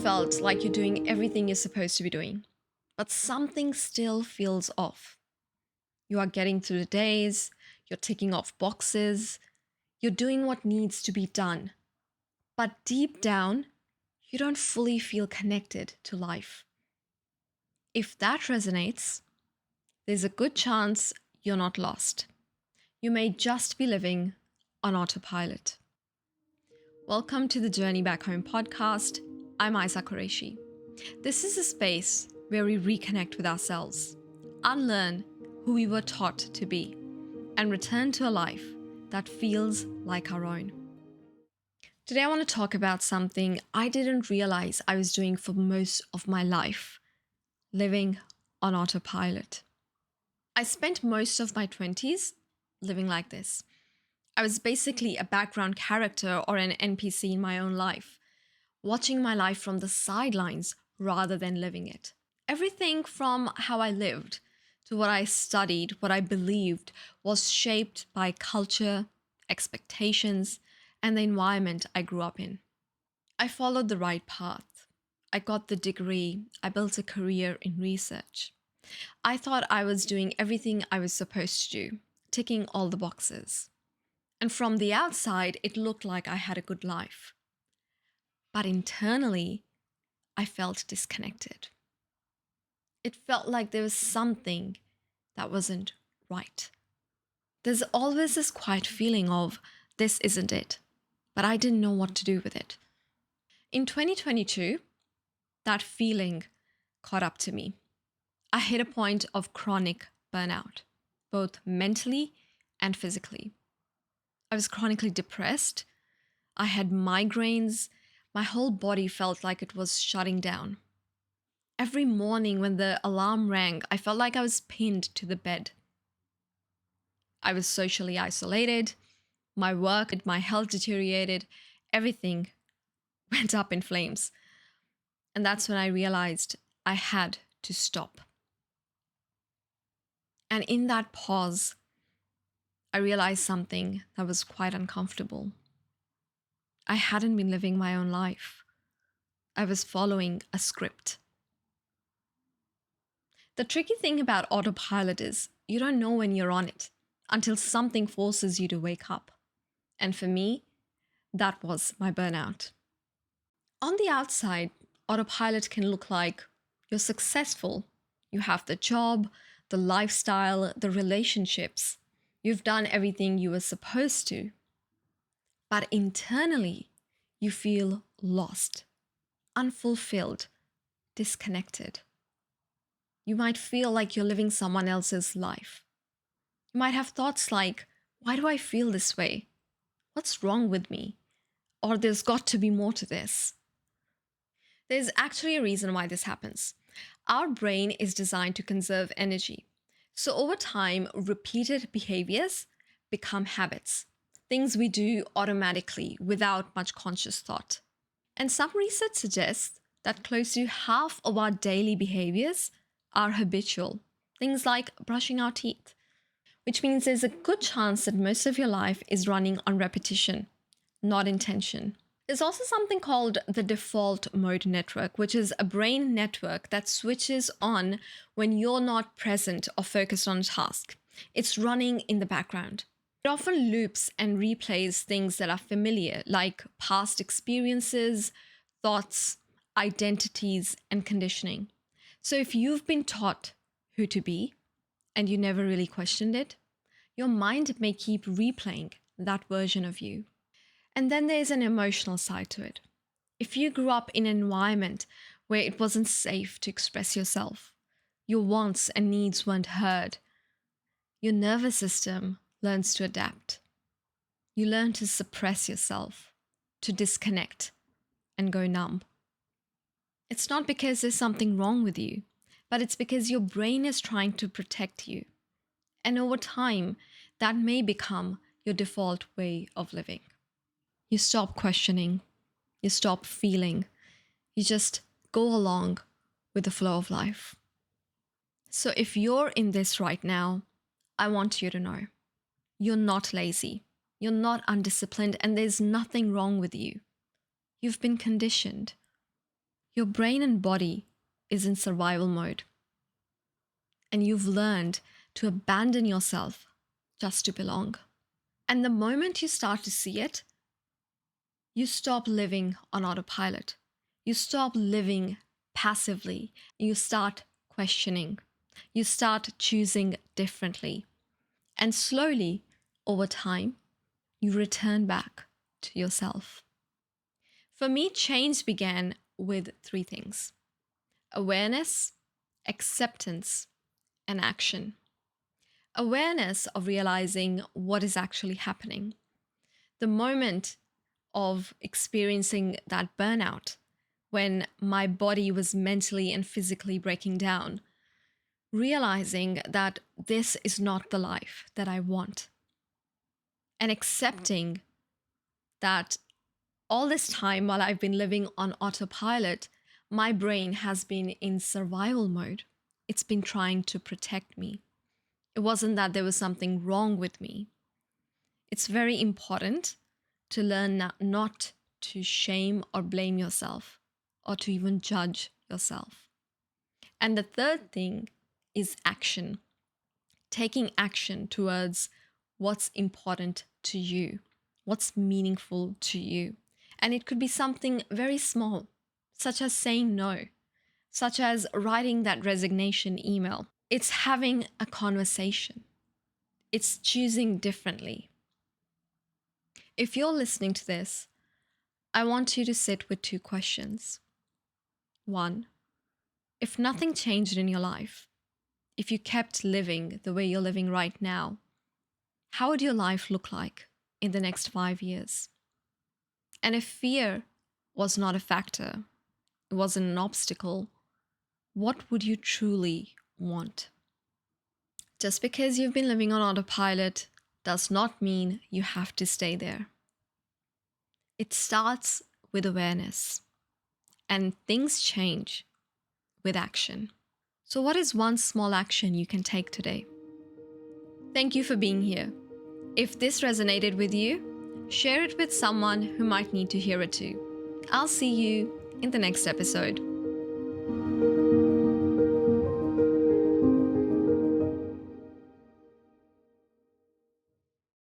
felt like you're doing everything you're supposed to be doing, but something still feels off? You are getting through the days, you're ticking off boxes, you're doing what needs to be done, but deep down, you don't fully feel connected to life. If that resonates, there's a good chance you're not lost. You may just be living on autopilot. Welcome to the Journey Back Home podcast. I'm Isa Qureshi. This is a space where we reconnect with ourselves, unlearn who we were taught to be, and return to a life that feels like our own. Today, I want to talk about something I didn't realize I was doing for most of my life: living on autopilot. I spent most of my 20s living like this. I was basically a background character or an NPC in my own life, watching my life from the sidelines rather than living it. Everything from how I lived to what I studied, what I believed, was shaped by culture, expectations, and the environment I grew up in. I followed the right path. I got the degree. I built a career in research. I thought I was doing everything I was supposed to do, ticking all the boxes. And from the outside, it looked like I had a good life. But internally, I felt disconnected. It felt like there was something that wasn't right. There's always this quiet feeling of, this isn't it, but I didn't know what to do with it. In 2022, that feeling caught up to me. I hit a point of chronic burnout, both mentally and physically. I was chronically depressed. I had migraines. My whole body felt like it was shutting down. Every morning when the alarm rang, I felt like I was pinned to the bed. I was socially isolated. My work, my health deteriorated. Everything went up in flames. And that's when I realized I had to stop. And in that pause, I realized something that was quite uncomfortable. I hadn't been living my own life. I was following a script. The tricky thing about autopilot is you don't know when you're on it until something forces you to wake up. And for me, that was my burnout. On the outside, autopilot can look like you're successful. You have the job, the lifestyle, the relationships. You've done everything you were supposed to. But internally, you feel lost, unfulfilled, disconnected. You might feel like you're living someone else's life. You might have thoughts like, why do I feel this way? What's wrong with me? Or there's got to be more to this. There's actually a reason why this happens. Our brain is designed to conserve energy. So over time, repeated behaviors become habits, things we do automatically without much conscious thought. And some research suggests that close to half of our daily behaviors are habitual, things like brushing our teeth, which means there's a good chance that most of your life is running on repetition, not intention. There's also something called the default mode network, which is a brain network that switches on when you're not present or focused on a task. It's running in the background. It often loops and replays things that are familiar, like past experiences, thoughts, identities, and conditioning. So if you've been taught who to be and you never really questioned it, your mind may keep replaying that version of you. And then there's an emotional side to it. If you grew up in an environment where it wasn't safe to express yourself, your wants and needs weren't heard, your nervous system learns to adapt. You learn to suppress yourself, to disconnect, and go numb. It's not because there's something wrong with you, but it's because your brain is trying to protect you. And over time, that may become your default way of living. You stop questioning, you stop feeling, you just go along with the flow of life. So if you're in this right now, I want you to know you're not lazy, you're not undisciplined, and there's nothing wrong with you. You've been conditioned. Your brain and body is in survival mode, and you've learned to abandon yourself just to belong. And the moment you start to see it, you stop living on autopilot. You stop living passively. You start questioning. You start choosing differently. And slowly, over time, you return back to yourself. For me, change began with three things: awareness, acceptance, and action. Awareness of realizing what is actually happening. The moment of experiencing that burnout, when my body was mentally and physically breaking down, realizing that this is not the life that I want, and accepting that all this time while I've been living on autopilot, my brain has been in survival mode. It's been trying to protect me. It wasn't that there was something wrong with me. It's very important to learn not to shame or blame yourself or to even judge yourself. And the third thing is action. Taking action towards what's important to you, what's meaningful to you. And it could be something very small, such as saying no, such as writing that resignation email. It's having a conversation. It's choosing differently. If you're listening to this, I want you to sit with two questions. One, if nothing changed in your life, if you kept living the way you're living right now, how would your life look like in the next 5 years? And if fear was not a factor, it wasn't an obstacle, what would you truly want? Just because you've been living on autopilot does not mean you have to stay there. It starts with awareness, and things change with action. So, what is one small action you can take today? Thank you for being here. If this resonated with you, share it with someone who might need to hear it too. I'll see you in the next episode.